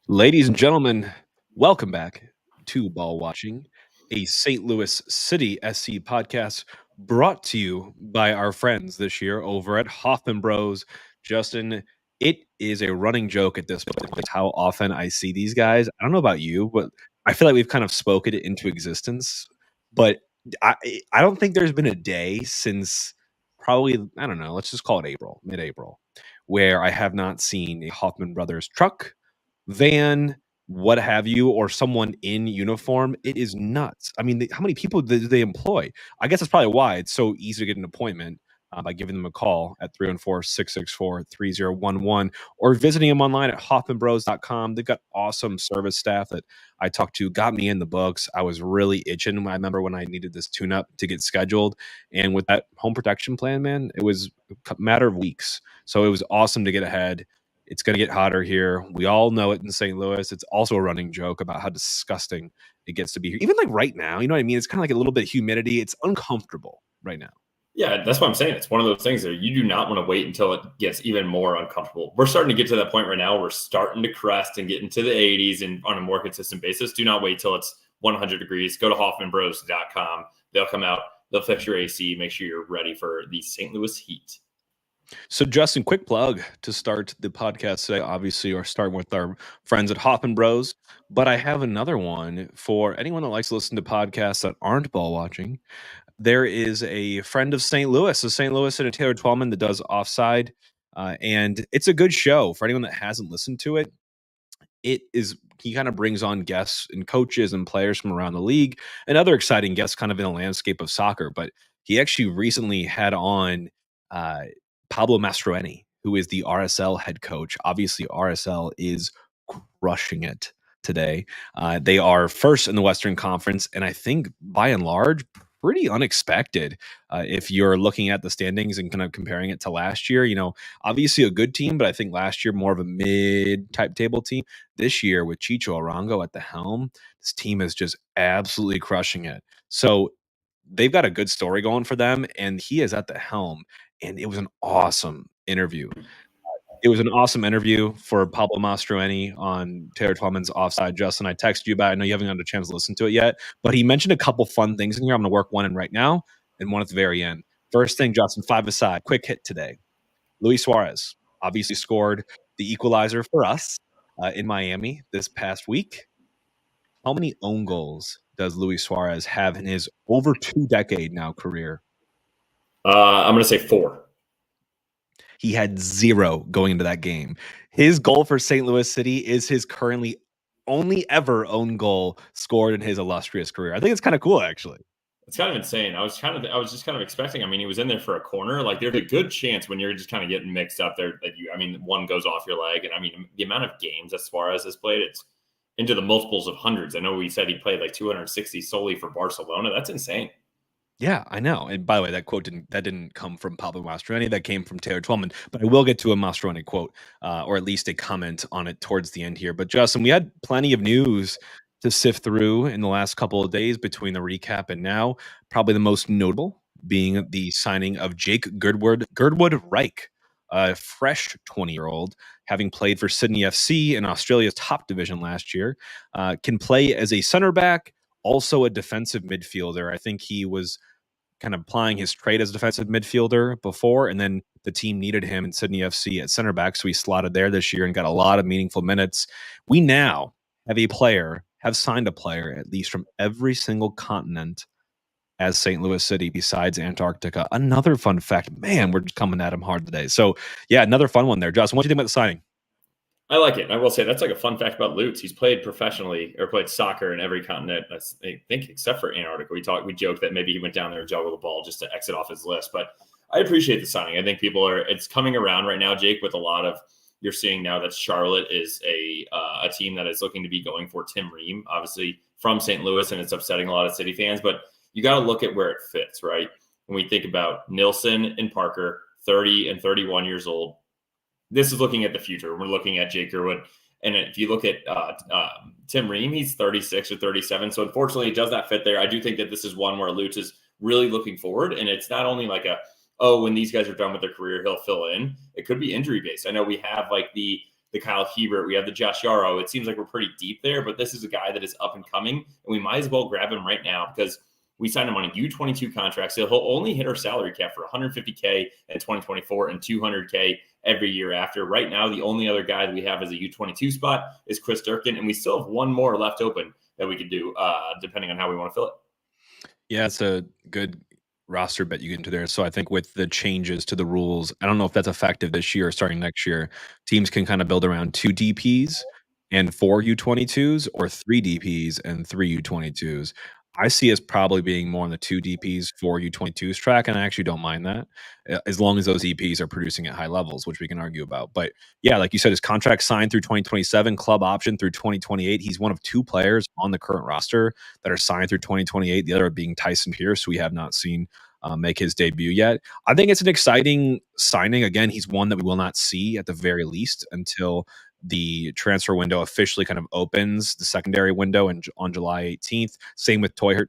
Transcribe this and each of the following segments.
Ladies and gentlemen, welcome back to Ball Watching, a St. Louis City SC podcast brought to you by our friends this year over at Hoffman Bros. Justin, it is a running joke at this point how often I see these guys. I don't know about you, but I feel like we've kind of spoken it into existence. But I, I don't think there's been a day since probably, I don't know, let's just call it April, mid April, where I have not seen a Hoffman Brothers truck, van, what have you, or someone in uniform. It is nuts. I mean, how many people do they employ? I guess that's probably why it's so easy to get an appointment by giving them a call at 314-664-3011 or visiting them online at hoffmanbros.com. They've got awesome service staff that I talked to, got me in the books. I was really itching. I remember when I needed this tune-up to get scheduled. And with that home protection plan, man, it was a matter of weeks. So it was awesome to get ahead. It's going to get hotter here. We all know it in St. Louis. It's also a running joke about how disgusting it gets to be here. Even like right now, you know what I mean? It's kind of like a little bit of humidity. It's uncomfortable right now. Yeah, that's what I'm saying. It's one of those things that you do not want to wait until it gets even more uncomfortable. We're starting to get to that point right now. We're starting to crest and get into the 80s and on a more consistent basis. Do not wait till it's 100 degrees. Go to hoffmanbros.com. They'll come out. They'll fix your AC. Make sure you're ready for the St. Louis heat. So, Justin, quick plug to start the podcast today. Obviously, we're starting with our friends at Hoffman Bros, but I have another one for anyone that likes to listen to podcasts that aren't ball watching. There is a friend of St. Louis, and Taylor Twellman that does Offside, and it's a good show for anyone that hasn't listened to it. He kind of brings on guests and coaches and players from around the league and other exciting guests kind of in the landscape of soccer. But he actually recently had on uh, Pablo Mastroeni, who is the RSL head coach. Obviously, RSL is crushing it today. They are first in the Western Conference, and I think by and large, pretty unexpected. If you're looking at the standings and kind of comparing it to last year, obviously a good team, but I think last year more of a mid-type table team. This year with Chicho Arango at the helm, this team is just absolutely crushing it. So they've got a good story going for them, and he is at the helm. And it was an awesome interview. It was an awesome interview for Pablo Mastroeni on Taylor Twellman's Offside. Justin, I texted you about it. I know you haven't had a chance to listen to it yet, but he mentioned a couple fun things in here. I'm going to work one in right now and one at the very end. First thing, Justin, 5-a-side, quick hit today. Luis Suarez obviously scored the equalizer for us in Miami this past week. How many own goals does Luis Suarez have in his over 2-decade now career? I'm going to say 4. He had 0 going into that game. His goal for St. Louis City is his currently only ever own goal scored in his illustrious career. I think it's kind of cool, actually. It's kind of insane. I was just kind of expecting. I mean, he was in there for a corner. Like, there's a good chance when you're just kind of getting mixed up there that one goes off your leg. And I mean, the amount of games that Suarez has played, it's into the multiples of hundreds. I know we said he played like 260 solely for Barcelona. That's insane. Yeah, I know. And by the way, that quote didn't come from Pablo Mastroeni. That came from Taylor Twellman. But I will get to a Mastroeni quote, or at least a comment on it towards the end here. But Justin, we had plenty of news to sift through in the last couple of days between the recap and now. Probably the most notable being the signing of Jake Girdwood Reich, a fresh 20-year-old, having played for Sydney FC in Australia's top division last year, can play as a center back, also a defensive midfielder. I think he was kind of plying his trade as a defensive midfielder before, and then the team needed him in Sydney FC at center back, so he slotted there this year and got a lot of meaningful minutes. We now have signed a player, at least from every single continent as St. Louis City besides Antarctica. Another fun fact. Man, we're just coming at him hard today. So, yeah, another fun one there. Justin, what do you think about the signing? I like it. I will say that's like a fun fact about Lutz. He's played professionally or played soccer in every continent, I think, except for Antarctica. We joke that maybe he went down there and juggled the ball just to exit off his list. But I appreciate the signing. I think it's coming around right now, Jake, with a lot of you're seeing now that Charlotte is a team that is looking to be going for Tim Ream, obviously from St. Louis, and it's upsetting a lot of City fans. But you got to look at where it fits, right? When we think about Nilsson and Parker, 30 and 31 years old, this is looking at the future. We're looking at Jake Gerwood. And if you look at Tim Ream, he's 36 or 37. So unfortunately, it does not fit there. I do think that this is one where Lutz is really looking forward. And it's not only like when these guys are done with their career, he'll fill in. It could be injury based. I know we have like the the Kyle Hebert, we have the Josh Yarrow. It seems like we're pretty deep there, but this is a guy that is up and coming, and we might as well grab him right now because we signed him on a U22 contract, so he'll only hit our salary cap for $150K in 2024 and $200K every year after. Right now, the only other guy that we have as a U22 spot is Chris Durkin, and we still have one more left open that we could do, depending on how we want to fill it. Yeah, it's a good roster bet you get into there. So I think with the changes to the rules, I don't know if that's effective this year or starting next year. Teams can kind of build around 2 DPs and 4 U22s or 3 DPs and 3 U22s. I see us probably being more on the 2 DPs, 4 U22s track, and I actually don't mind that, as long as those EPs are producing at high levels, which we can argue about. But yeah, like you said, his contract signed through 2027, club option through 2028. He's one of 2 players on the current roster that are signed through 2028. The other being Tyson Pierce, who we have not seen make his debut yet. I think it's an exciting signing. Again, he's one that we will not see at the very least until the transfer window officially kind of opens, the secondary window, and on July 18th. Same with Toyhert.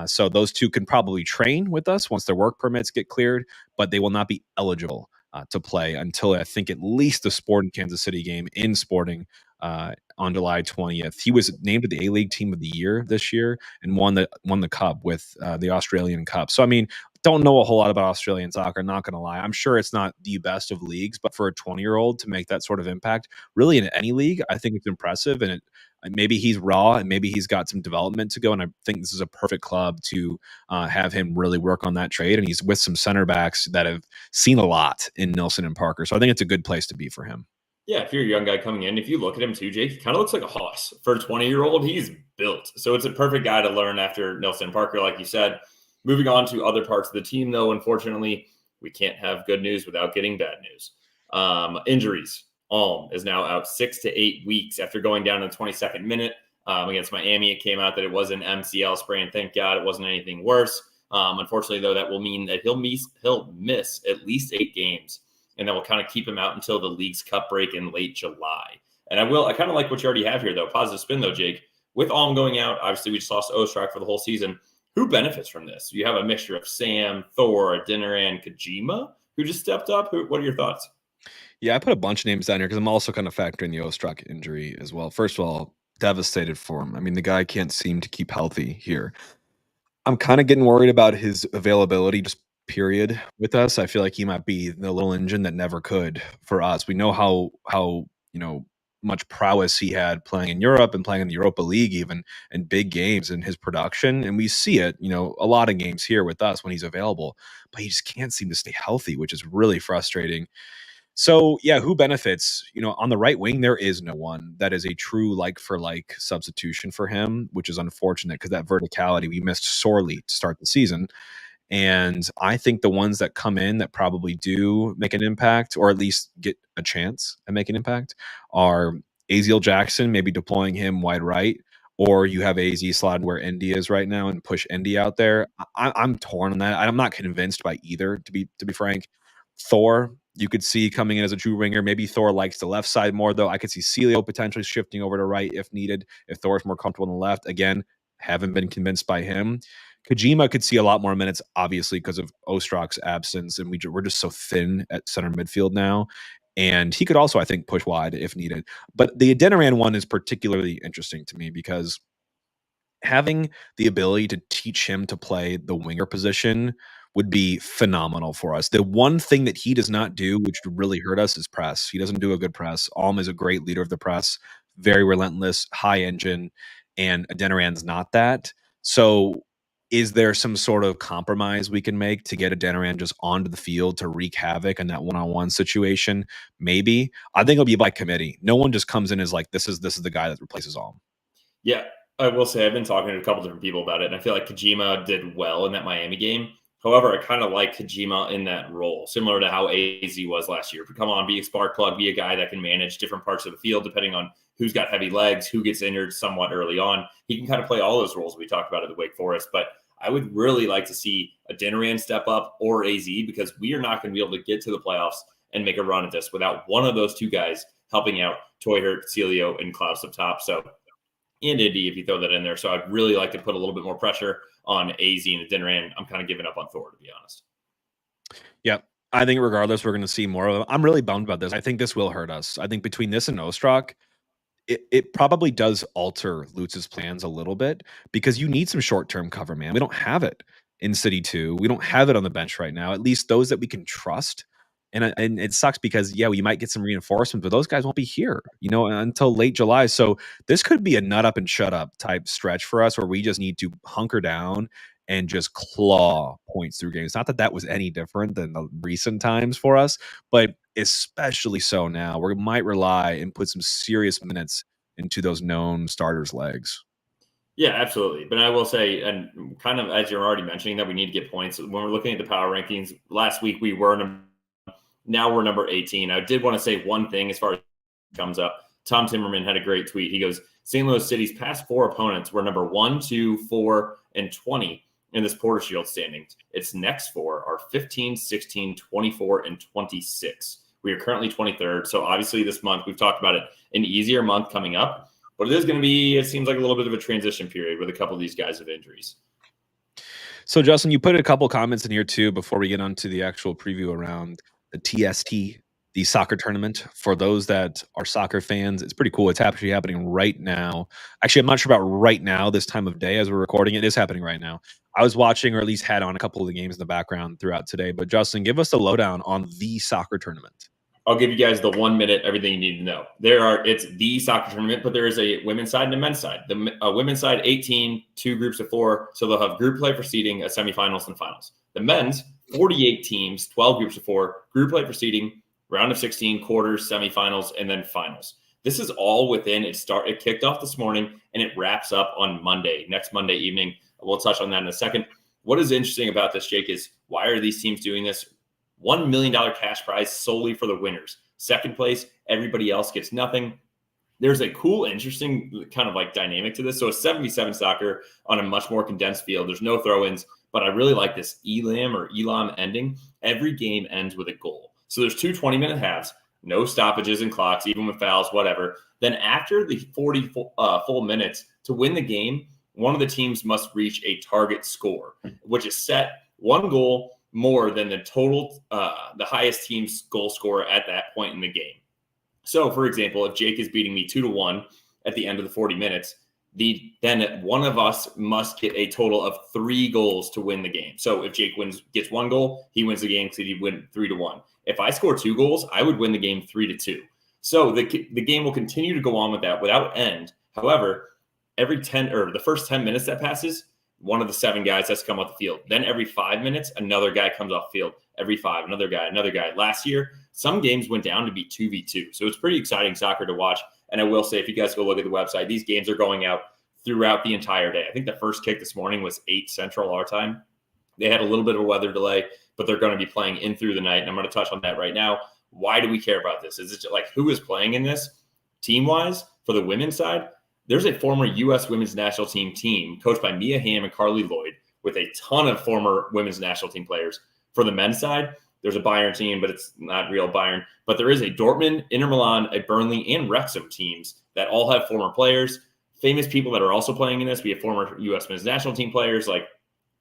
So those 2 can probably train with us once their work permits get cleared, but they will not be eligible to play until I think at least the Sporting Kansas City game in Sporting on July 20th. He was named to the A-League Team of the Year this year and won the Cup with the Australian Cup. So I mean, don't know a whole lot about Australian soccer, not going to lie. I'm sure it's not the best of leagues, but for a 20-year-old to make that sort of impact, really in any league, I think it's impressive. And maybe he's raw and maybe he's got some development to go. And I think this is a perfect club to have him really work on that trade. And he's with some center backs that have seen a lot in Nilsson and Parker. So I think it's a good place to be for him. Yeah, if you're a young guy coming in, if you look at him too, Jake, he kind of looks like a hoss. For a 20-year-old, he's built. So it's a perfect guy to learn after Nilsson and Parker, like you said. Moving on to other parts of the team, though, unfortunately, we can't have good news without getting bad news. Injuries. Alm is now out 6 to 8 weeks after going down in the 22nd minute. Against Miami, it came out that it was an MCL sprain. Thank God it wasn't anything worse. Unfortunately, though, that will mean that he'll miss at least 8 games, and that will kind of keep him out until the league's cup break in late July. And I kind of like what you already have here, though. Positive spin, though, Jake. With Alm going out, obviously we just lost Ostrak for the whole season. Who benefits from this? You have a mixture of Sam, Thor, Adeniran, Kojima, who just stepped up. What are your thoughts? Yeah, I put a bunch of names down here because I'm also kind of factoring the Ostrak injury as well. First of all, devastated for him. I mean, the guy can't seem to keep healthy here. I'm kind of getting worried about his availability, just period, with us. I feel like he might be the little engine that never could for us. We know how much prowess he had playing in Europe and playing in the Europa League, even in big games in his production, and we see it, a lot of games here with us when he's available. But he just can't seem to stay healthy, which is really frustrating. So yeah, who benefits? On the right wing, there is no one that is a true like for like substitution for him, which is unfortunate because that verticality we missed sorely to start the season. And I think the ones that come in that probably do make an impact, or at least get a chance at making an impact, are Aziel Jackson, maybe deploying him wide right, or you have AZ slide where Indy is right now and push Indy out there. I'm torn on that. I'm not convinced by either, to be frank. Thor, you could see coming in as a true winger. Maybe Thor likes the left side more, though. I could see Celio potentially shifting over to right if needed, if Thor's more comfortable on the left. Again, haven't been convinced by him. Kojima could see a lot more minutes, obviously, because of Ostrak's absence, and we're just so thin at center midfield now. And he could also, I think, push wide if needed. But the Adeniran one is particularly interesting to me because having the ability to teach him to play the winger position would be phenomenal for us. The one thing that he does not do, which would really hurt us, is press. He doesn't do a good press. Alm is a great leader of the press, very relentless, high engine, and Adeniran's not that. So is there some sort of compromise we can make to get Adeniran just onto the field to wreak havoc in that one-on-one situation? Maybe. I think it'll be by committee. No one just comes in as like, this is the guy that replaces Alm. Yeah, I will say I've been talking to a couple different people about it, and I feel like Kojima did well in that Miami game. However, I kind of like Kojima in that role, similar to how AZ was last year. Come on, be a spark plug, be a guy that can manage different parts of the field depending on who's got heavy legs, who gets injured somewhat early on. He can kind of play all those roles we talked about at the Wake Forest. But I would really like to see Adeniran step up or AZ, because we are not going to be able to get to the playoffs and make a run at this without one of those two guys helping out Toyhert, Celio, and Klaus up top. So, and Indy, if you throw that in there. So I'd really like to put a little bit more pressure on AZ and Adeniran. I'm kind of giving up on Thor, to be honest. Yeah. I think regardless, we're going to see more of them. I'm really bummed about this. I think this will hurt us. I think between this and Ostrak, it probably does alter Lutz's plans a little bit because you need some short-term cover, man. We don't have it in City 2. We don't have it on the bench right now, at least those that we can trust. And it sucks because, yeah, we might get some reinforcements, but those guys won't be here, until late July. So this could be a nut up and shut up type stretch for us where we just need to hunker down and just claw points through games. Not that that was any different than the recent times for us, but especially so now, where we might rely and put some serious minutes into those known starters' legs. Yeah, absolutely. But I will say, and kind of as you're already mentioning, that we need to get points. When we're looking at the power rankings, last week we were now we're number 18. I did want to say one thing as far as comes up. Tom Timmerman had a great tweet. He goes, St. Louis City's past 4 opponents were number 1, 2, 4, and 20 in this Porter Shield standings. Its next 4 are 15, 16, 24, and 26. We are currently 23rd. So obviously this month, we've talked about it, an easier month coming up. But it is going to be, it seems like a little bit of a transition period with a couple of these guys have injuries. So, Justin, you put a couple comments in here too before we get onto the actual preview around the TST, the soccer tournament. For those that are soccer fans, it's pretty cool. It's actually happening right now. Actually, I'm not sure about right now, this time of day as we're recording. It is happening right now. I was watching, or at least had on a couple of the games in the background throughout today. But Justin, give us the lowdown on the soccer tournament. I'll give you guys the 1 minute, everything you need to know. It's the soccer tournament, but there is a women's side and a men's side. The women's side, 18, 2 groups of 4. So they'll have group play proceeding, a semifinals and finals. The men's, 48 teams, 12 groups of 4, group play proceeding, round of 16, quarters, semifinals, and then finals. This is all within it kicked off this morning and it wraps up on next Monday evening. We'll touch on that in a second. What is interesting about this, Jake, is why are these teams doing this? $1 million cash prize solely for the winners. Second place, everybody else gets nothing. There's a cool, interesting kind of like dynamic to this. So it's 77 soccer on a much more condensed field. There's no throw-ins, but I really like this Elam ending. Every game ends with a goal. So there's 2 20-minute halves, no stoppages and clocks, even with fouls, whatever. Then after the 40 full minutes to win the game, one of the teams must reach a target score, which is set 1 goal more than the total, the highest team's goal scorer at that point in the game. So, for example, if Jake is beating me 2-1 at the end of the 40 minutes, then one of us must get a total of 3 goals to win the game. So if Jake gets 1 goal, he wins the game because he'd win 3-1. If I score 2 goals, I would win the game 3-2. So the game will continue to go on with that without end. However, the first 10 minutes that passes, one of the 7 guys has to come off the field. Then every 5 minutes, another guy comes off the field. Every 5, another guy. Last year, some games went down to be 2v2. So it's pretty exciting soccer to watch. And I will say, if you guys go look at the website, these games are going out throughout the entire day. I think the first kick this morning was 8 Central our time. They had a little bit of a weather delay, but they're going to be playing in through the night. And I'm going to touch on that right now. Why do we care about this? Is it like who is playing in this team-wise for the women's side? There's a former U.S. women's national team coached by Mia Hamm and Carly Lloyd with a ton of former women's national team players. For the men's side, there's a Bayern team, but it's not real Bayern. But there is a Dortmund, Inter Milan, a Burnley, and Wrexham teams that all have former players. Famous people that are also playing in this. We have former U.S. men's national team players like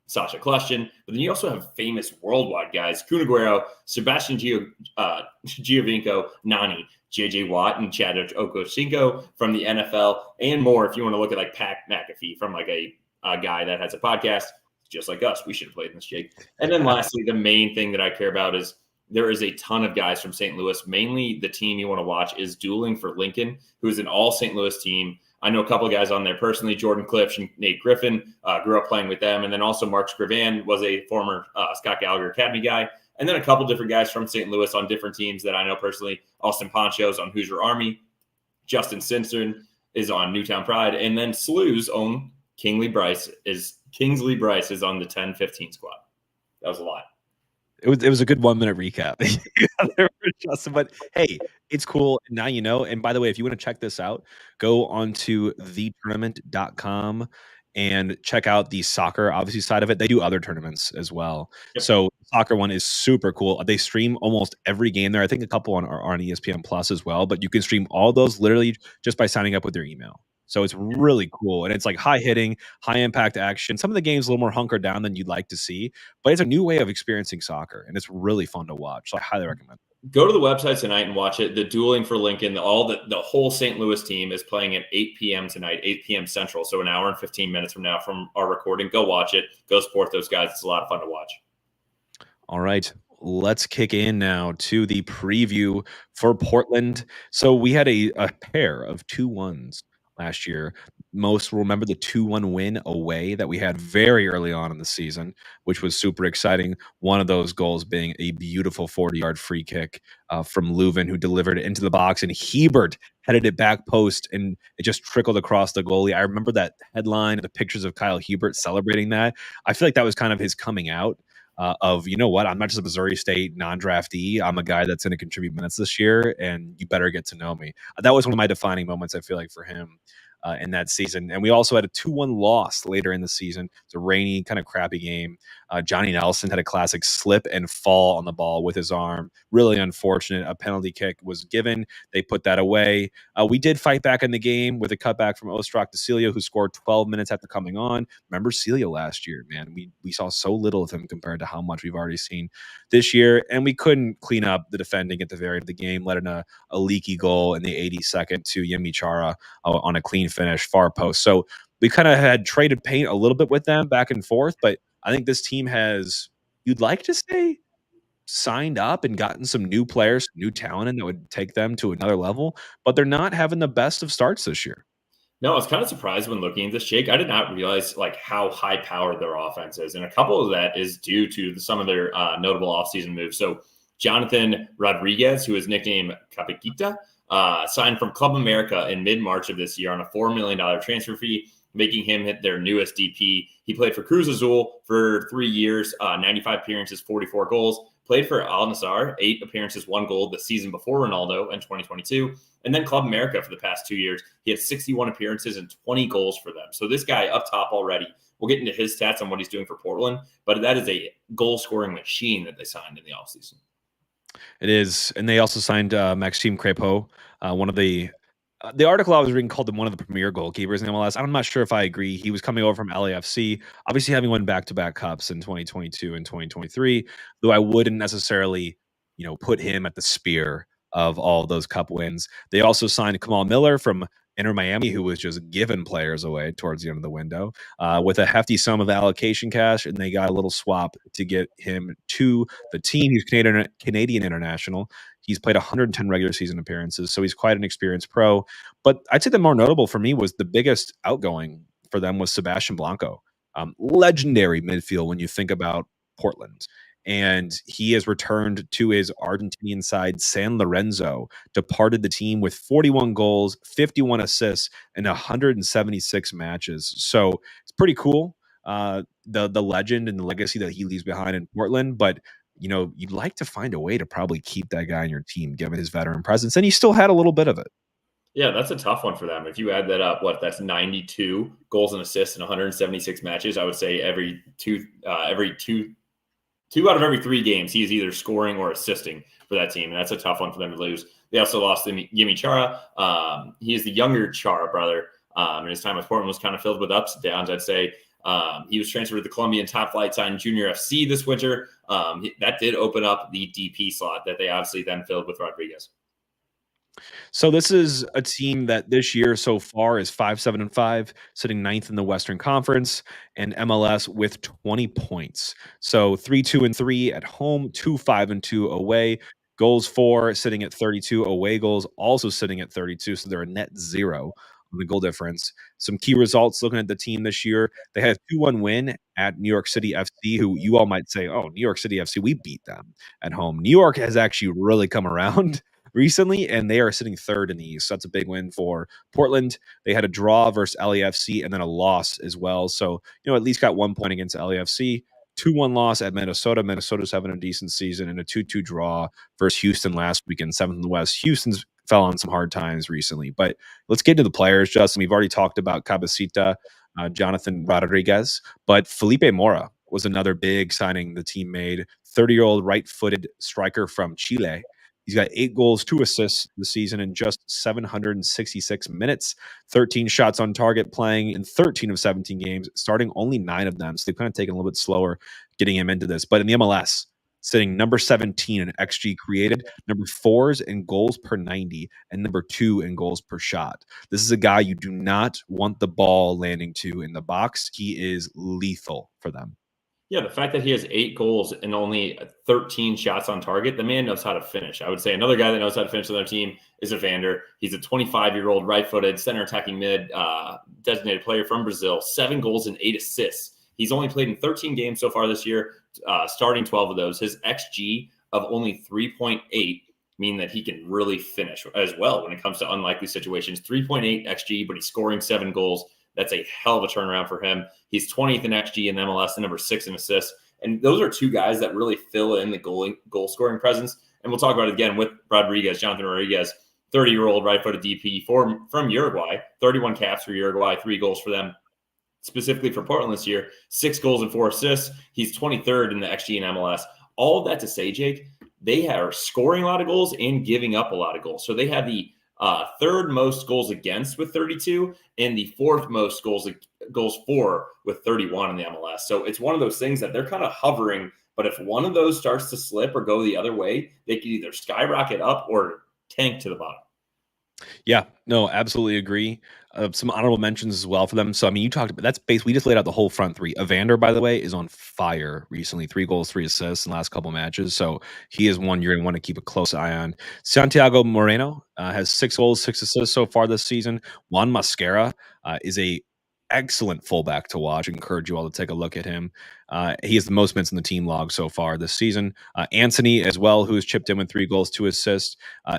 Sasha Kljestan, but then you also have famous worldwide guys, Kun Aguero, Sebastian Giovinco, Nani, J.J. Watt, and Chad Okocinco from the NFL, and more. If you want to look at like Pat McAfee from like a guy that has a podcast, just like us, we should have played in this, Jake. And then lastly, the main thing that I care about is there is a ton of guys from St. Louis. Mainly the team you want to watch is Dueling for Lincoln, who is an all St. Louis team. I know a couple of guys on there personally, Jordan Cliff and Nate Griffin, grew up playing with them. And then also Mark Scrivan was a former Scott Gallagher Academy guy. And then a couple different guys from St. Louis on different teams that I know personally. Austin Poncho's on Hoosier Army. Justin Simpson is on Newtown Pride. And then SLU's own Kingsley Bryce is on the 10-15 squad. That was a lot. It was a good 1 minute recap. Justin, but hey, it's cool. Now you know. And by the way, if you want to check this out, go on to thetournament.com and check out the soccer, obviously, side of it. They do other tournaments as well. Yep. So the soccer one is super cool. They stream almost every game there. I think a couple are on ESPN Plus as well, but you can stream all those literally just by signing up with your email. So it's really cool, and it's like high hitting, high impact action. Some of the games a little more hunkered down than you'd like to see, but it's a new way of experiencing soccer, and it's really fun to watch. So I highly recommend it. Go to the website tonight and watch it. The dueling for Lincoln, all the whole St. Louis team is playing at 8 p.m. tonight, 8 p.m. Central. So an hour and 15 minutes from now from our recording. Go watch it. Go support those guys. It's a lot of fun to watch. All right, let's kick in now to the preview for Portland. So we had a pair of 2-1s last year. Most will remember the 2-1 win away that we had very early on in the season, which was super exciting. One of those goals being a beautiful 40-yard free kick from Leuven, who delivered it into the box, and Hebert headed it back post, and it just trickled across the goalie. I remember that headline, the pictures of Kyle Hebert celebrating that. I feel like that was kind of his coming out of, you know what, I'm not just a Missouri State non-draftee. I'm a guy that's going to contribute minutes this year, and you better get to know me. That was one of my defining moments, I feel like, for him in that season. And we also had a 2-1 loss later in the season. It's a rainy, kind of crappy game. Johnny Nelson had a classic slip and fall on the ball with his arm. Really unfortunate. A penalty kick was given. They put that away. We did fight back in the game with a cutback from Ostrak to Celia, who scored 12 minutes after coming on. Remember Celia last year, man. We saw so little of him compared to how much we've already seen this year. And we couldn't clean up the defending at the very end of the game, letting a leaky goal in the 82nd to Yemi Chara on a clean finish, far post. So we kind of had traded paint a little bit with them back and forth, but I think this team has, you'd like to say, signed up and gotten some new players, new talent, and that would take them to another level, but they're not having the best of starts this year. No, I was kind of surprised when looking at this, Jake. I did not realize like how high powered their offense is, and a couple of that is due to some of their notable offseason moves. So Jonathan Rodriguez, who is nicknamed Capiquita, signed from Club America in mid-March of this year on a $4 million transfer fee, making him hit their newest DP. He played for Cruz Azul for 3 years, 95 appearances, 44 goals. Played for Al Nassr, 8 appearances, 1 goal the season before Ronaldo in 2022. And then Club America for the past 2 years. He had 61 appearances and 20 goals for them. So this guy up top already, we'll get into his stats on what he's doing for Portland, but that is a goal-scoring machine that they signed in the offseason. It is. And they also signed Maxime Crepeau, one of the article I was reading called him one of the premier goalkeepers in MLS. I'm not sure if I agree. He was coming over from LAFC, obviously having won back-to-back cups in 2022 and 2023, though I wouldn't necessarily, put him at the spear of all of those cup wins. They also signed Kamal Miller from Inter Miami, who was just giving players away towards the end of the window with a hefty sum of allocation cash, and they got a little swap to get him to the team. He's Canadian international. He's played 110 regular season appearances, so he's quite an experienced pro. But I'd say the more notable for me was the biggest outgoing for them was Sebastian Blanco, legendary midfield when you think about Portland. And he has returned to his Argentinian side, San Lorenzo, departed the team with 41 goals, 51 assists, and 176 matches. So it's pretty cool, the legend and the legacy that he leaves behind in Portland. But you'd like to find a way to probably keep that guy on your team, given his veteran presence. And he still had a little bit of it. Yeah, that's a tough one for them. If you add that up, that's 92 goals and assists in 176 matches. I would say every two out of every 3 games, he is either scoring or assisting for that team. And that's a tough one for them to lose. They also lost Yemi Chara. He is the younger Chara brother. And his time with Portland was kind of filled with ups and downs, I'd say. He was transferred to the Colombian top flight side in Junior FC this winter. That did open up the DP slot that they obviously then filled with Rodriguez. So this is a team that this year so far is 5-7-5, sitting 9th in the Western Conference, and MLS with 20 points. So 3-2-3 at home, 2-5-2 away. Goals for sitting at 32, away goals also sitting at 32. So they're a net 0 on the goal difference. Some key results looking at the team this year. They had a 2-1 win at New York City FC, who you all might say, oh, New York City FC, we beat them at home. New York has actually really come around recently, and they are sitting 3rd in the East. So that's a big win for Portland. They had a draw versus LAFC and then a loss as well. So, at least got 1 point against LAFC. 2-1 loss at Minnesota. Minnesota's having a decent season, and a 2-2 draw versus Houston last weekend, 7th in the West. Houston's fell on some hard times recently. But let's get to the players, Justin. We've already talked about Cabecita, Jonathan Rodriguez, but Felipe Mora was another big signing the team made. 30-year-old right-footed striker from Chile. He's got 8 goals, 2 assists this season in just 766 minutes, 13 shots on target, playing in 13 of 17 games, starting only 9 of them. So they've kind of taken a little bit slower getting him into this. But in the MLS, sitting number 17 in XG created, number 4s in goals per 90, and number 2 in goals per shot. This is a guy you do not want the ball landing to in the box. He is lethal for them. Yeah, the fact that he has 8 goals and only 13 shots on target, the man knows how to finish. I would say another guy that knows how to finish on their team is Evander. He's a 25-year-old right-footed center attacking mid designated player from Brazil, 7 goals and 8 assists. He's only played in 13 games so far this year, starting 12 of those. His XG of only 3.8 mean that he can really finish as well when it comes to unlikely situations. 3.8 XG, but he's scoring 7 goals. That's a hell of a turnaround for him. He's 20th in XG in MLS and number 6 in assists. And those are 2 guys that really fill in the goal scoring presence. And we'll talk about it again with Jonathan Rodriguez, 30-year-old right-footed DP from Uruguay, 31 caps for Uruguay, 3 goals for them. Specifically for Portland this year, 6 goals and 4 assists. He's 23rd in the XG in MLS. All of that to say, Jake, they are scoring a lot of goals and giving up a lot of goals. So they have the third most goals against with 32 and the 4th most goals for with 31 in the MLS. So it's one of those things that they're kind of hovering, but if one of those starts to slip or go the other way, they could either skyrocket up or tank to the bottom. Yeah, no, absolutely agree. Some honorable mentions as well for them. So, I mean, you talked about that's basically, we just laid out the whole front three. Evander, by the way, is on fire recently. 3 goals, 3 assists in the last couple matches. So he is one you're going to want to keep a close eye on. Santiago Moreno has 6 goals, 6 assists so far this season. Juan Mascara is a excellent fullback to watch. I encourage you all to take a look at him. He has the most minutes in the team log so far this season. Anthony as well, who has chipped in with 3 goals, 2 assists.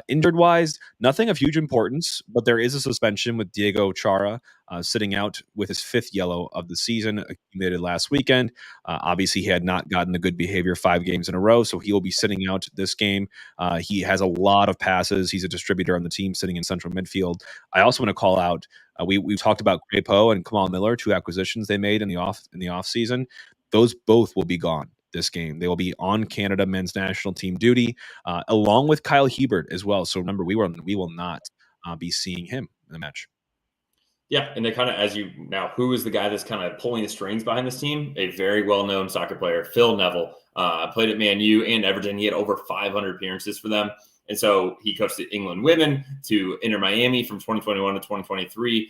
Injured wise, nothing of huge importance, but there is a suspension with Diego Chara sitting out with his 5th yellow of the season, accumulated last weekend. Obviously, he had not gotten the good behavior 5 games in a row, so he will be sitting out this game. He has a lot of passes. He's a distributor on the team sitting in central midfield. I also want to call out, we've talked about Crepeau and Kamal Miller, 2 acquisitions they made in the off season. Those both will be gone this game. They will be on Canada men's national team duty, along with Kyle Hebert as well. So remember, we will not be seeing him in the match. Yeah, and they kind of, who is the guy that's kind of pulling the strings behind this team? A very well-known soccer player, Phil Neville, played at Man U and Everton. He had over 500 appearances for them. And so he coached the England women to Inter Miami from 2021 to 2023,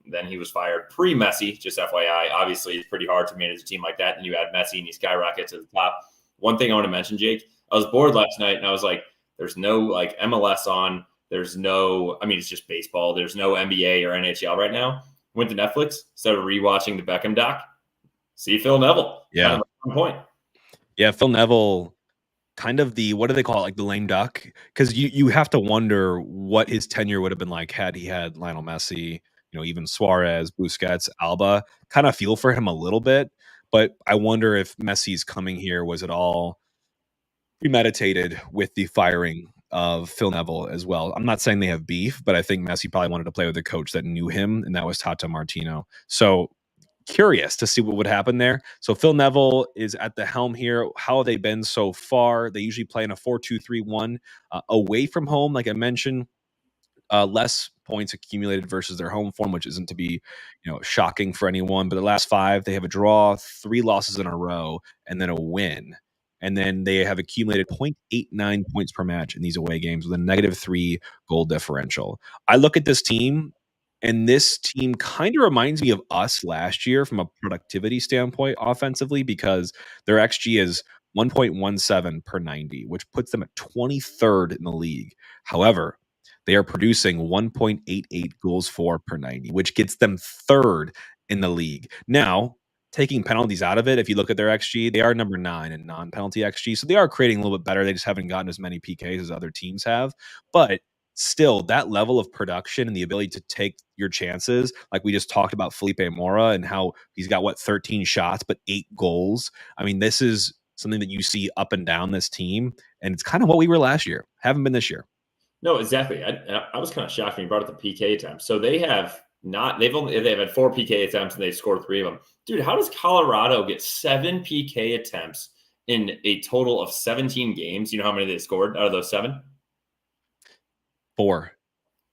then he was fired pre-Messi, just FYI. Obviously, it's pretty hard to manage a team like that. And you add Messi and you skyrocket to the top. One thing I want to mention, Jake, I was bored last night and I was like, there's no like MLS on. There's no, it's just baseball. There's no NBA or NHL right now. Went to Netflix, started rewatching the Beckham doc. See Phil Neville. Yeah. Kind of on point. Yeah, Phil Neville, kind of the, what do they call it, like the lame duck? Because you have to wonder what his tenure would have been like had he had Lionel Messi, even Suarez, Busquets, Alba. Kind of feel for him a little bit, but I wonder if Messi's coming here was at all premeditated with the firing of Phil Neville as well. I'm not saying they have beef, but I think Messi probably wanted to play with a coach that knew him, and that was Tata Martino. So curious to see what would happen there. So Phil Neville is at the helm here. How have they been so far? They usually play in a 4-2-3-1 away from home, like I mentioned. Less points accumulated versus their home form, which isn't to be, shocking for anyone. But the last 5, they have a draw, 3 losses in a row, and then a win. And then they have accumulated 0.89 points per match in these away games with a -3 goal differential. I look at this team, and this team kind of reminds me of us last year from a productivity standpoint offensively, because their XG is 1.17 per 90, which puts them at 23rd in the league. However, they are producing 1.88 goals for per 90, which gets them 3rd in the league. Now, taking penalties out of it, if you look at their XG, they are number 9 in non-penalty XG. So they are creating a little bit better. They just haven't gotten as many PKs as other teams have. But still, that level of production and the ability to take your chances, like we just talked about Felipe Mora and how he's got, 13 shots, but 8 goals. This is something that you see up and down this team. And it's kind of what we were last year. Haven't been this year. No, exactly. I was kind of shocked when you brought up the PK attempts. So they've had 4 PK attempts and they've scored 3 of them. Dude, how does Colorado get 7 PK attempts in a total of 17 games. You know how many they scored out of those 7? 4.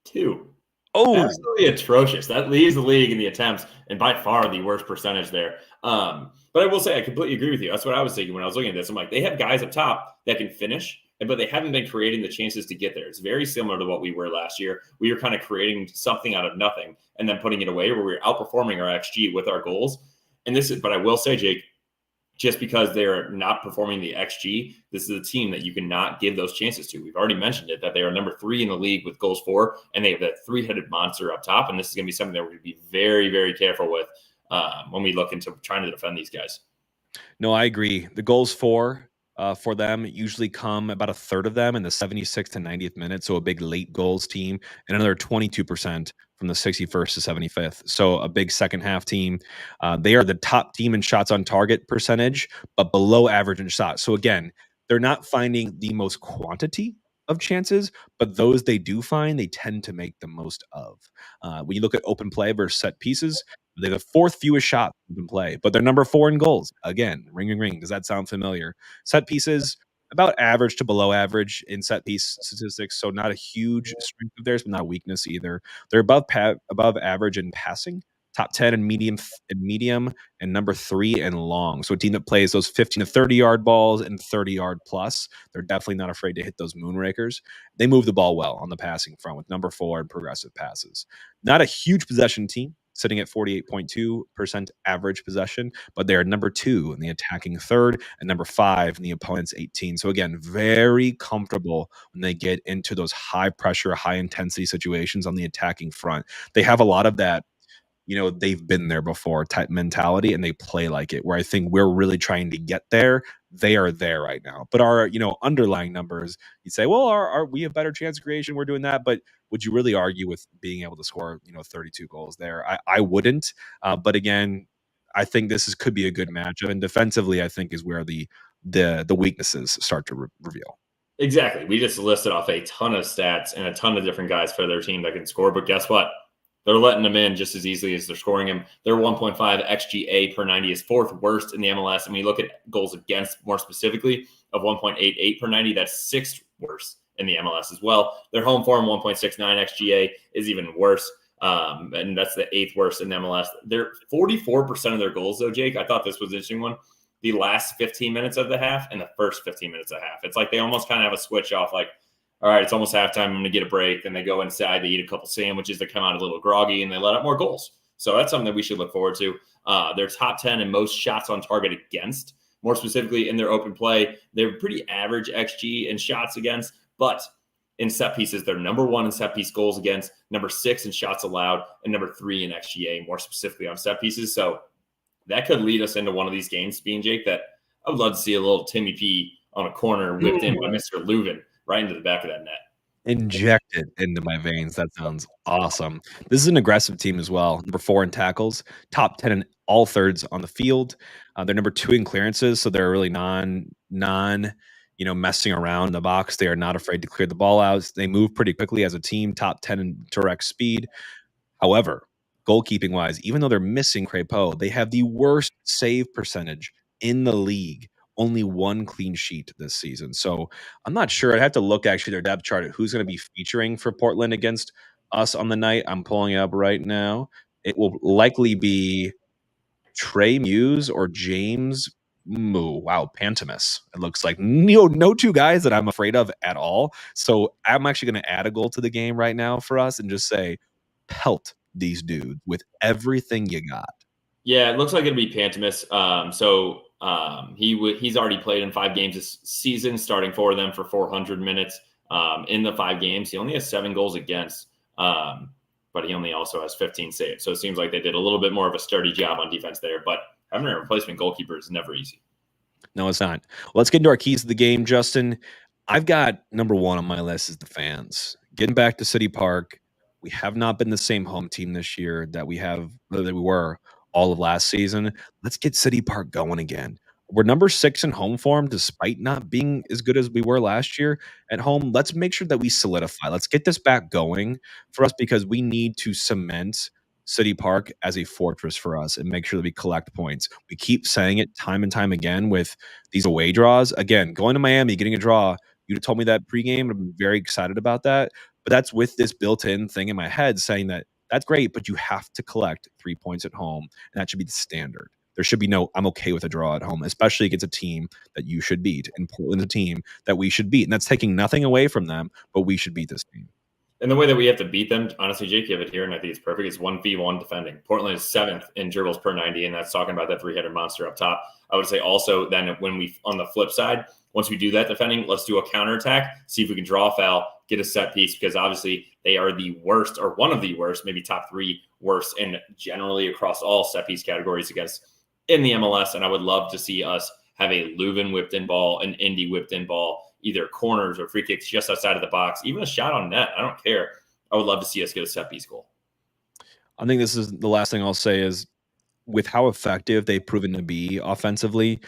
2. Oh, Absolutely atrocious. That leads the league in the attempts, and by far the worst percentage there. But I will say I completely agree with you. That's what I was thinking when I was looking at this. I'm like, they have guys up top that can finish, but they haven't been creating the chances to get there. It's very similar to what we were last year. We were kind of creating something out of nothing and then putting it away, where we were outperforming our XG with our goals. And this is, but I will say, Jake, just because they're not performing the XG, this is a team that you cannot give those chances to. We've already mentioned it, that they are number 3 in the league with goals for, and they have that 3-headed monster up top. And this is going to be something that we're going to be very, very careful with when we look into trying to defend these guys. no, I agree. The goals for them usually come about a third of them in the 76th to 90th minute. So a big late goals team, and another 22% from the 61st to 75th. So a big second half team. They are the top team in shots on target percentage, but below average in shots. So again, they're not finding the most quantity of chances, but those they do find, they tend to make the most of. When you look at open play versus set pieces, they're the 4th fewest shots in play, but they're number 4 in goals. Again, ring, ring, ring. Does that sound familiar? Set pieces, about average to below average in set piece statistics, so not a huge strength of theirs, but not a weakness either. They're above average in passing, top 10 in medium, and number 3 in long. So a team that plays those 15 to 30-yard balls and 30-yard plus, they're definitely not afraid to hit those moonrakers. They move the ball well on the passing front with number 4 in progressive passes. Not a huge possession team, sitting at 48.2% average possession, but they are number 2 in the attacking third and number 5 in the opponent's 18. So again, very comfortable when they get into those high pressure, high intensity situations on the attacking front. They have a lot of that, they've been there before type mentality, and they play like it, where I think we're really trying to get there. They are there right now. But our, underlying numbers, you'd say, well, are we have better chance of creation? We're doing that. But would you really argue with being able to score, 32 goals there? I wouldn't. But again, I think could be a good matchup. And defensively, I think is where the weaknesses start to reveal. Exactly. We just listed off a ton of stats and a ton of different guys for their team that can score. But guess what? They're letting them in just as easily as they're scoring them. Their 1.5 XGA per 90 is 4th worst in the MLS. And we look at goals against more specifically of 1.88 per 90, that's 6th worst in the MLS as well. Their home form 1.69 XGA is even worse. And that's the 8th worst in the MLS. They're 44% of their goals, though, Jake. I thought this was an interesting one. The last 15 minutes of the half and the first 15 minutes of the half. It's like they almost kind of have a switch off, like, all right, it's almost halftime. I'm going to get a break. Then they go inside. They eat a couple sandwiches. They come out a little groggy, and they let up more goals. So that's something that we should look forward to. They're top 10 in most shots on target against. More specifically, in their open play, they're pretty average XG in shots against. But in set pieces, they're number 1 in set piece goals against, number 6 in shots allowed, and number 3 in XGA, more specifically on set pieces. So that could lead us into one of these games, being Jake, that I would love to see a little Timmy P on a corner whipped in by Mr. Leuven right into the back of that net. Inject it into my veins. That sounds awesome. This is an aggressive team as well. Number 4 in tackles, top 10 in all thirds on the field. They're number 2 in clearances, so they're really messing around in the box. They are not afraid to clear the ball out. They move pretty quickly as a team, top 10 in direct speed. However, goalkeeping wise, even though they're missing Crépeau, they have the worst save percentage in the league. Only 1 clean sheet this season. So I'm not sure. I'd have to look actually their depth chart at who's going to be featuring for Portland against us on the night. I'm pulling it up right now. It will likely be Trey Muse or James Pantemis. It looks like no 2 guys that I'm afraid of at all. So I'm actually going to add a goal to the game right now for us and just say, pelt these dudes with everything you got. Yeah, it looks like it'll be Pantemis. He's already played in 5 games this season, starting for them for 400 minutes. In the 5 games, he only has 7 goals against, but he only also has 15 saves. So it seems like they did a little bit more of a sturdy job on defense there. But having a replacement goalkeeper is never easy. No, it's not. Well, let's get into our keys to the game, Justin. I've got number 1 on my list is the fans. Getting back to City Park, we have not been the same home team this year that we were all of last season. Let's get City Park going again. We're number 6 in home form, despite not being as good as we were last year at home. Let's make sure that we solidify. Let's get this back going for us because we need to cement City Park as a fortress for us and make sure that we collect points. We keep saying it time and time again with these away draws. Again, going to Miami, getting a draw, you told me that pregame. I'm very excited about that. But that's with this built-in thing in my head saying that that's great, but you have to collect 3 points at home, and that should be the standard. There should be no, I'm okay with a draw at home, especially against a team that you should beat. And Portland's a team that we should beat. And that's taking nothing away from them, but we should beat this team. And the way that we have to beat them, honestly, Jake, you have it here, and I think it's perfect. It's 1v1 defending. Portland is 7th in dribbles per 90, and that's talking about that 300 monster up top. I would say also then when we, on the flip side, once we do that defending, let's do a counterattack, see if we can draw a foul, get a set piece, because obviously they are the worst, or one of the worst, maybe top 3 worst, and generally across all set piece categories against in the MLS. And I would love to see us have a Leuven whipped in ball, an Indy whipped in ball, either corners or free kicks just outside of the box, even a shot on net. I don't care. I would love to see us get a set piece goal. I think this is the last thing I'll say is with how effective they've proven to be offensively,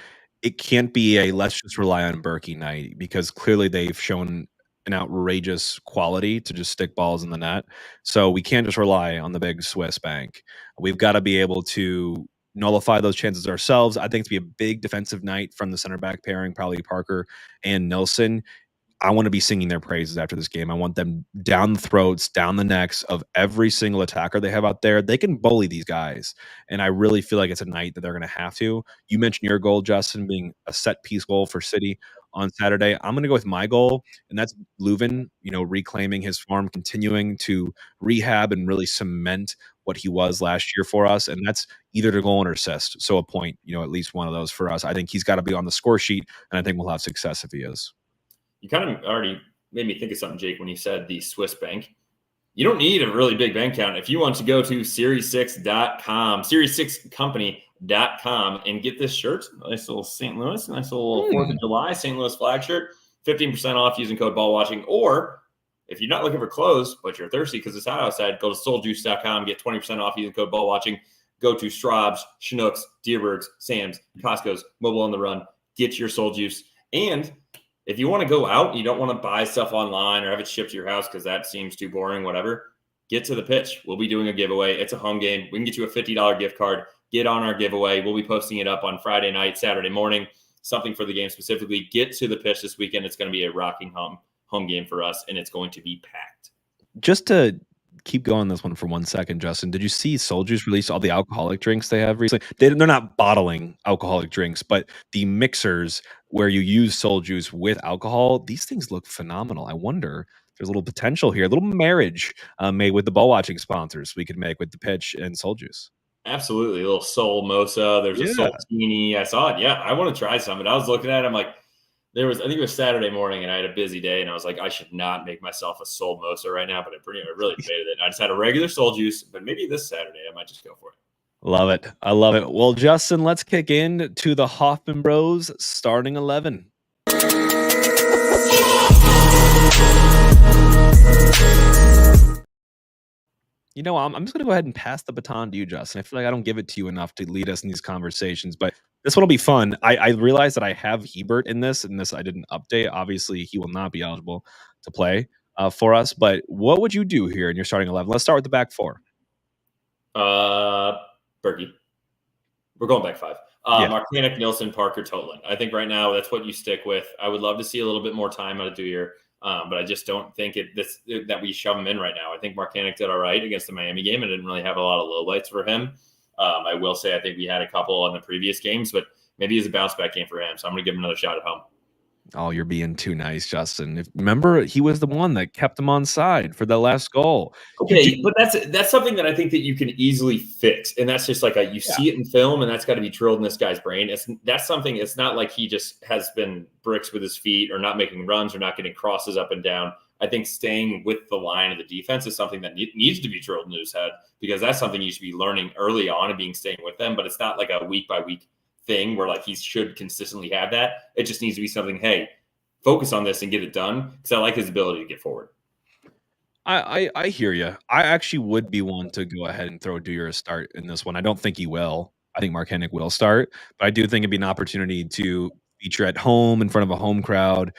it can't be a let's just rely on Berkey night because clearly they've shown an outrageous quality to just stick balls in the net. So we can't just rely on the big Swiss bank. We've got to be able to nullify those chances ourselves. I think it's be a big defensive night from the center back pairing, probably Parker and Nilsson. I want to be singing their praises after this game. I want them down the throats, down the necks of every single attacker they have out there. They can bully these guys. And I really feel like it's a night that they're going to have to. You mentioned your goal, Justin, being a set piece goal for City on Saturday. I'm going to go with my goal, and that's Leuven, reclaiming his form, continuing to rehab and really cement what he was last year for us. And that's either to goal or assist. So a point, at least one of those for us. I think he's got to be on the score sheet, and I think we'll have success if he is. You kind of already made me think of something, Jake, when you said the Swiss bank. You don't need a really big bank account. If you want to go to series6.com, series6company.com, and get this shirt, nice little St. Louis, nice little 4th of July St. Louis flag shirt, 15% off using code BALLWATCHING. Or if you're not looking for clothes, but you're thirsty because it's hot outside, go to souljuice.com, get 20% off using code BALLWATCHING. Go to Straub's, Schnucks, Deerbergs, Sam's, Costco's, Mobile on the Run. Get your Soul Juice. And if you want to go out and you don't want to buy stuff online or have it shipped to your house because that seems too boring, whatever, get to the pitch. We'll be doing a giveaway. It's a home game. We can get you a $50 gift card. Get on our giveaway. We'll be posting it up on Friday night, Saturday morning, something for the game specifically. Get to the pitch this weekend. It's going to be a rocking home game for us, and it's going to be packed. Just to keep going this one for 1 second, Justin, did you see Soul Juice release all the alcoholic drinks they have recently? They're not bottling alcoholic drinks, but the mixers where you use Soul Juice with alcohol, these things look phenomenal. I wonder if there's a little potential here, a little marriage made with the ball watching sponsors we could make with the pitch and Soul Juice. Absolutely. A little Soul Mosa. There's a Soul Teeny. I saw it. Yeah, I want to try some. And I was looking at it. I'm like, I think it was Saturday morning and I had a busy day and I was like, I should not make myself a Soul Mosa right now, but I really debated it. I just had a regular Soul Juice, but maybe this Saturday I might just go for it. Love it. I love it. Well, Justin, let's kick in to the Hoffman Bros starting 11. I'm just going to go ahead and pass the baton to you, Justin. I feel like I don't give it to you enough to lead us in these conversations, but this one will be fun. I realize that I have Hebert in this, and this I didn't update. Obviously, he will not be eligible to play for us, but what would you do here in your starting 11? Let's start with the back 4. Berkey. We're going back 5. Marquinhos, Nilsson, Parker, Totlin. I think right now that's what you stick with. I would love to see a little bit more time out of Dewar, but I just don't think that we shove him in right now. I think Marquinhos did all right against the Miami game and didn't really have a lot of lowlights for him. I will say I think we had a couple in the previous games, but maybe it's a bounce back game for him. So I'm going to give him another shot at home. Oh, you're being too nice, Justin. Remember, he was the one that kept him on side for the last goal. Okay, but that's something that I think that you can easily fix, and that's just like you see it in film, and that's got to be drilled in this guy's brain. That's something. It's not like he just has been bricks with his feet, or not making runs, or not getting crosses up and down. I think staying with the line of the defense is something that needs to be drilled into his head, because that's something you should be learning early on and staying with them. But it's not like a week by week thing where he should consistently have that. It just needs to be something, hey, focus on this and get it done, because I like his ability to get forward. I hear you. I actually would be one to go ahead and throw Dewar a start in this one. I don't think he will. I think Mark Hennick will start, but I do think it'd be an opportunity to feature at home in front of a home crowd,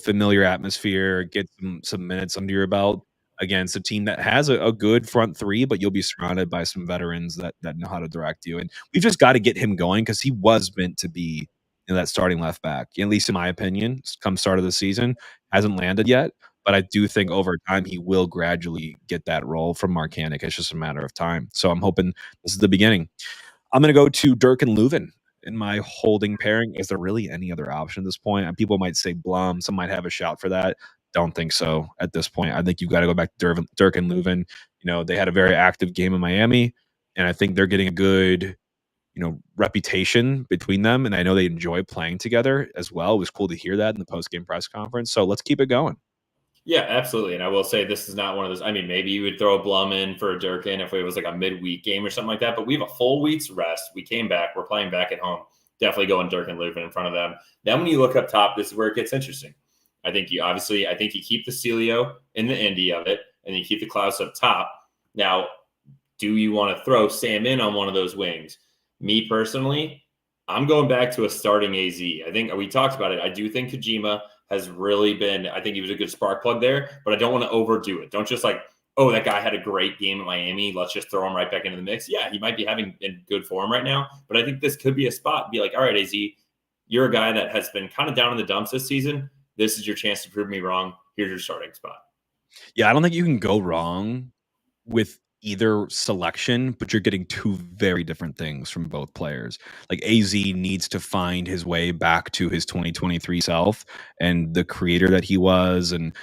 familiar atmosphere, get some minutes under your belt. against a team that has a good front three, but you'll be surrounded by some veterans that know how to direct you. And we've just got to get him going because he was meant to be that starting left back, at least in my opinion, come start of the season. Hasn't landed yet, but I do think over time he will gradually get that role from Mark Hannick. It's just a matter of time. So I'm hoping this is the beginning. I'm going to go to Dirk and Leuven in my holding pairing. Is there really any other option at this point? And people might say Blum. Some might have a shout for that. Don't think so at this point. I think you've got to go back to Dirk and Leuven. They had a very active game in Miami, and I think they're getting a good reputation between them. And I know they enjoy playing together as well. It was cool to hear that in the post-game press conference. So let's keep it going. Yeah, absolutely. And I will say this is not one of those. I mean, maybe you would throw a Blum in for a Durkin if it was like a midweek game or something like that. But we have a full week's rest. We came back. We're playing back at home. Definitely going Durkin Leuven in front of them. Then when you look up top, this is where it gets interesting. I think you keep the Celio in the Indy of it, and you keep the Klaus up top. Now, do you want to throw Sam in on one of those wings? Me personally, I'm going back to a starting AZ. I think we talked about it. I do think Kojima has really been, I think he was a good spark plug there, but I don't want to overdo it. Don't just like, oh, that guy had a great game at Miami. Let's just throw him right back into the mix. Yeah, he might be having in good form right now, but I think this could be a spot. Be like, all right, AZ, you're a guy that has been kind of down in the dumps this season. This is your chance to prove me wrong. Here's your starting spot. Yeah, I don't think you can go wrong with either selection, but you're getting two very different things from both players. Like AZ needs to find his way back to his 2023 self and the creator that he was, and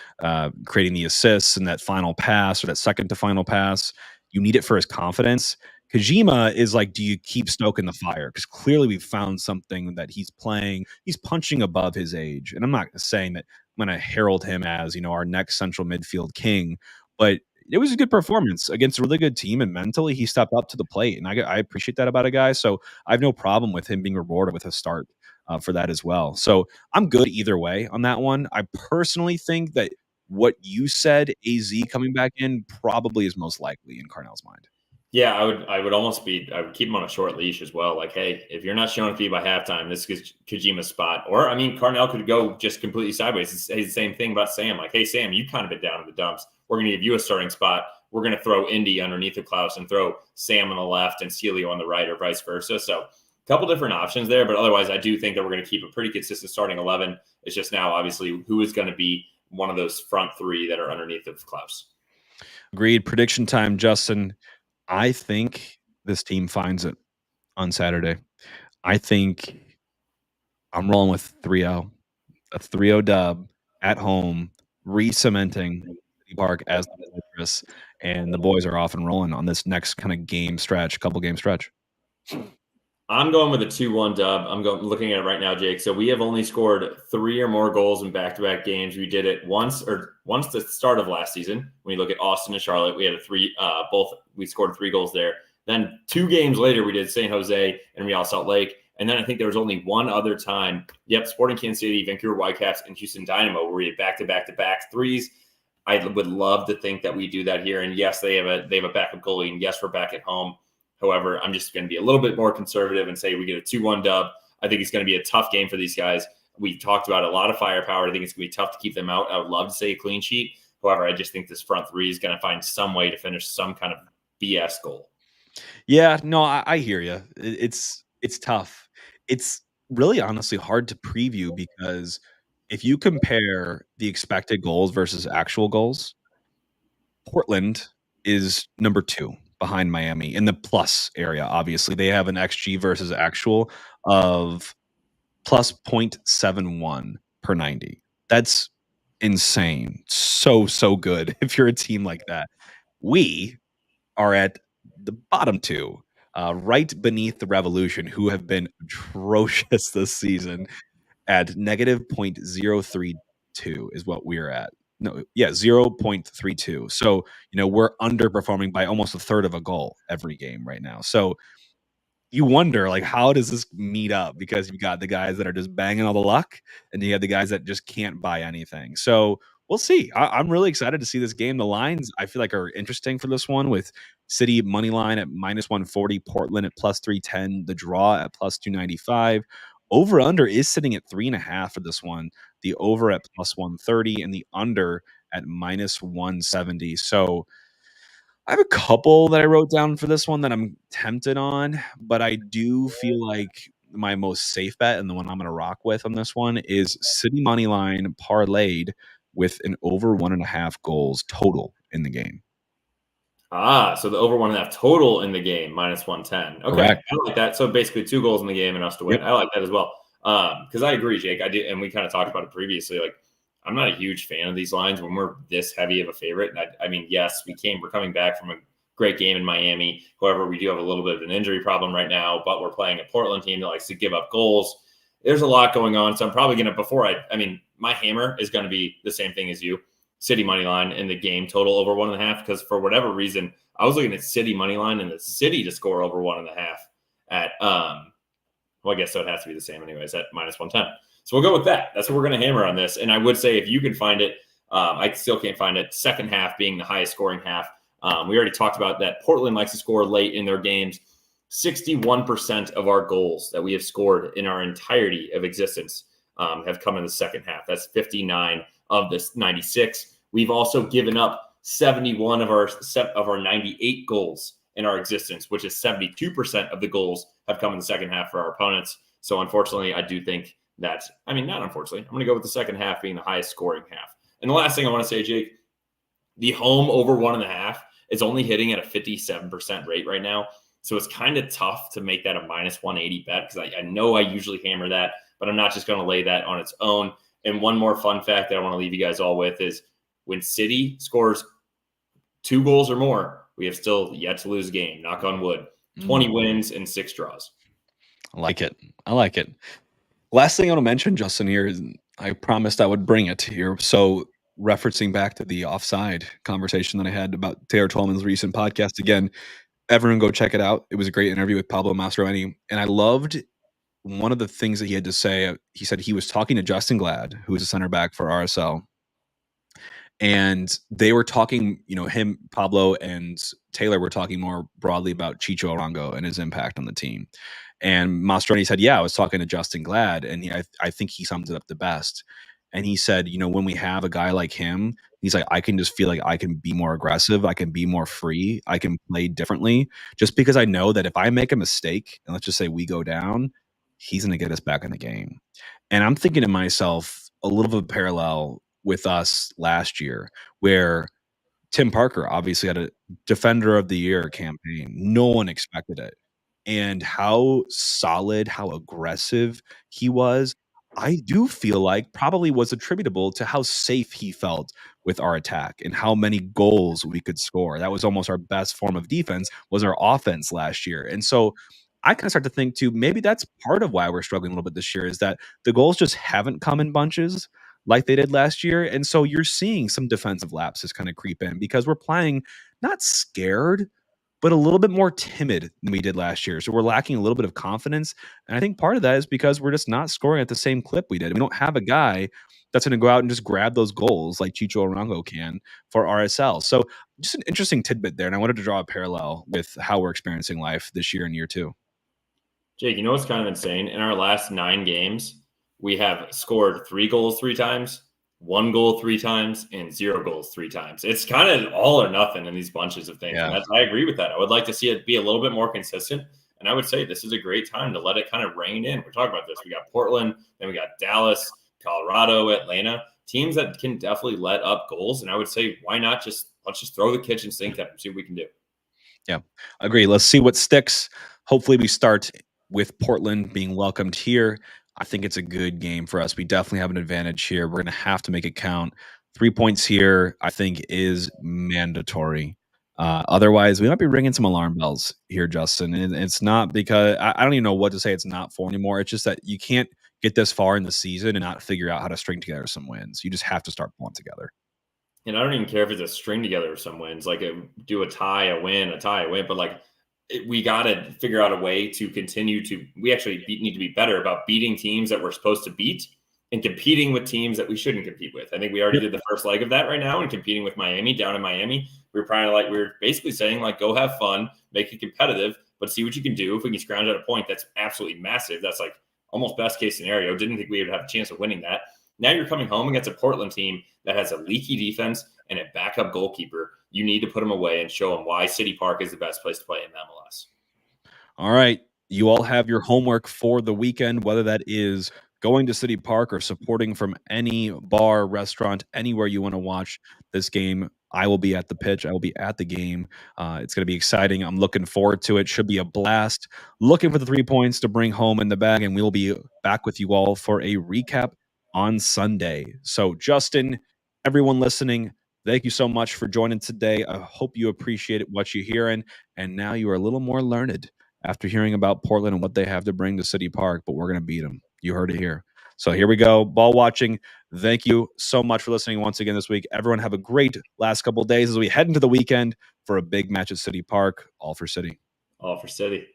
creating the assists and that final pass or that second to final pass. You need it for his confidence. Kojima is like, do you keep stoking the fire? Because clearly we've found something that he's playing. He's punching above his age. And I'm not saying that I'm going to herald him as, our next central midfield king, but it was a good performance against a really good team, and mentally he stepped up to the plate, and I appreciate that about a guy. So I have no problem with him being rewarded with a start for that as well. So I'm good either way on that one. I personally think that what you said, AZ coming back in, probably is most likely in Carnell's mind. Yeah, I would keep him on a short leash as well. Like, hey, if you're not showing up by halftime, this is Kojima's spot. Or, I mean, Carnell could go just completely sideways. It's the same thing about Sam. Like, hey, Sam, you kind of been down in the dumps. We're going to give you a starting spot. We're going to throw Indy underneath of Klaus and throw Sam on the left and Celio on the right, or vice versa. So a couple different options there. But otherwise, I do think that we're going to keep a pretty consistent starting 11. It's just now, obviously, who is going to be one of those front three that are underneath of Klaus. Agreed. Prediction time, Justin. I think this team finds it on Saturday. I think I'm rolling with 3-0. A 3-0 dub at home, re-cementing City Park as the fortress, and the boys are off and rolling on this next kind of couple game stretch. I'm going with a 2-1 dub. Looking at it right now, Jake. So we have only scored 3 or more goals in back-to-back games. We did it once at the start of last season. When you look at Austin and Charlotte, we had we scored 3 goals there. Then 2 games later, we did San Jose and Real Salt Lake. And then I think there was only one other time. Yep, Sporting Kansas City, Vancouver Whitecaps, and Houston Dynamo, where we had back-to-back-to-back threes. I would love to think that we do that here. And yes, they have a backup goalie, and yes, we're back at home. However, I'm just going to be a little bit more conservative and say we get a 2-1 dub. I think it's going to be a tough game for these guys. We talked about a lot of firepower. I think it's going to be tough to keep them out. I would love to say a clean sheet. However, I just think this front three is going to find some way to finish some kind of BS goal. Yeah, no, I hear you. It's tough. It's really honestly hard to preview because if you compare the expected goals versus actual goals, Portland is number 2 behind Miami in the plus area. Obviously, they have an XG versus actual of plus 0.71 per 90. That's insane. So good if you're a team like that. We are at the bottom 2, right beneath the Revolution, who have been atrocious this season at negative 0.032 is what we're at. No, yeah, 0.32. So, we're underperforming by almost a third of a goal every game right now. So you wonder, like, how does this meet up? Because you've got the guys that are just banging all the luck, and you have the guys that just can't buy anything. So we'll see. I'm really excited to see this game. The lines, I feel like, are interesting for this one, with City money line at minus 140, Portland at plus 310, the draw at plus 295. Over under is sitting at 3.5 for this one. The over at plus 130 and the under at minus 170. So I have a couple that I wrote down for this one that I'm tempted on, but I do feel like my most safe bet and the one I'm going to rock with on this one is City money line parlayed with an over 1.5 goals total in the game. So the over 1.5 total in the game, minus 110. Okay, Correct. I like that. So basically 2 goals in the game and us to win. Yep. I like that as well. Because I agree, Jake. I do, and we kind of talked about it previously. Like, I'm not a huge fan of these lines when we're this heavy of a favorite. And I mean, yes, we're coming back from a great game in Miami. However, we do have a little bit of an injury problem right now, but we're playing a Portland team that likes to give up goals. There's a lot going on. So I'm probably going to, my hammer is going to be the same thing as you. City money line in the game total over 1.5, because for whatever reason, I was looking at City money line and the City to score over 1.5 at, well, I guess so it has to be the same anyways at minus 110. So we'll go with that. That's what we're going to hammer on this. And I would say if you can find it, I still can't find it. Second half being the highest scoring half. We already talked about that. Portland likes to score late in their games. 61% of our goals that we have scored in our entirety of existence have come in the second half. That's 59 of this 96. We've also given up 71 of our 98 goals in our existence, which is 72% of the goals have come in the second half for our opponents. So unfortunately, I do think that, not unfortunately, I'm going to go with the second half being the highest scoring half. And the last thing I want to say, Jake, the home over 1.5 is only hitting at a 57% rate right now. So it's kind of tough to make that a minus 180 bet, because I know I usually hammer that, but I'm not just going to lay that on its own. And one more fun fact that I want to leave you guys all with is when City scores 2 goals or more, we have still yet to lose a game. Knock on wood. 20 wins and 6 draws. I like it. Last thing I want to mention, Justin, here is I promised I would bring it here. So referencing back to the offside conversation that I had about Taylor Twellman's recent podcast, again, everyone go check it out. It was a great interview with Pablo Mastroeni. And I loved one of the things that he had to say. He said he was talking to Justin Glad, who is a center back for RSL. And they were talking, him, Pablo, and Taylor were talking more broadly about Chicho Arango and his impact on the team. And Mastroeni said, yeah, I was talking to Justin Glad, and I think he sums it up the best. And he said, when we have a guy like him, he's like, I can just feel like I can be more aggressive. I can be more free. I can play differently, just because I know that if I make a mistake, and let's just say we go down, he's going to get us back in the game. And I'm thinking to myself, a little bit of a parallel with us last year, where Tim Parker obviously had a Defender of the Year campaign. No one expected it. And how solid, how aggressive he was, I do feel like probably was attributable to how safe he felt with our attack and how many goals we could score. That was almost our best form of defense, was our offense last year. And so I kind of start to think too, maybe that's part of why we're struggling a little bit this year, is that the goals just haven't come in bunches like they did last year. And so you're seeing some defensive lapses kind of creep in because we're playing not scared, but a little bit more timid than we did last year. So we're lacking a little bit of confidence. And I think part of that is because we're just not scoring at the same clip we did. We don't have a guy that's going to go out and just grab those goals like Chicho Arango can for RSL. So just an interesting tidbit there. And I wanted to draw a parallel with how we're experiencing life this year in year 2. Jake, you know what's kind of insane? In our last 9 games, we have scored 3 goals 3 times, 1 goal 3 times, and 0 goals 3 times. It's kind of all or nothing in these bunches of things. Yeah. And I agree with that. I would like to see it be a little bit more consistent. And I would say this is a great time to let it kind of rein in. We're talking about this. We got Portland, then we got Dallas, Colorado, Atlanta, teams that can definitely let up goals. And I would say, why not let's just throw the kitchen sink at them, see what we can do. Yeah, agree. Let's see what sticks. Hopefully we start with Portland being welcomed here. I think it's a good game for us. We definitely have an advantage here. We're going to have to make it count. 3 points here, I think, is mandatory. Otherwise, we might be ringing some alarm bells here, Justin. And it's not because I don't even know what to say it's not for anymore. It's just that you can't get this far in the season and not figure out how to string together some wins. You just have to start pulling together. And I don't even care if it's a string together of some wins, like do a tie, a win, but we got to figure out a way to continue to, we actually need to be better about beating teams that we're supposed to beat and competing with teams that we shouldn't compete with. I think we already did the first leg of that right now and competing with Miami down in Miami. We're basically saying go have fun, make it competitive, but see what you can do. If we can scrounge out a point, that's absolutely massive. That's almost best case scenario. Didn't think we would have a chance of winning that. Now you're coming home against a Portland team that has a leaky defense and a backup goalkeeper. You need to put them away and show them why City Park is the best place to play in MLS. All right. You all have your homework for the weekend, whether that is going to City Park or supporting from any bar, restaurant, anywhere you want to watch this game. I will be at the pitch. I will be at the game. It's going to be exciting. I'm looking forward to it. Should be a blast. Looking for the 3 points to bring home in the bag, and we'll be back with you all for a recap on Sunday. So, Justin, everyone listening, thank you so much for joining today. I hope you appreciate what you're hearing, and now you are a little more learned after hearing about Portland and what they have to bring to City Park, but we're going to beat them. You heard it here. So here we go. Ball watching. Thank you so much for listening once again this week. Everyone have a great last couple of days as we head into the weekend for a big match at City Park. All for City. All for City.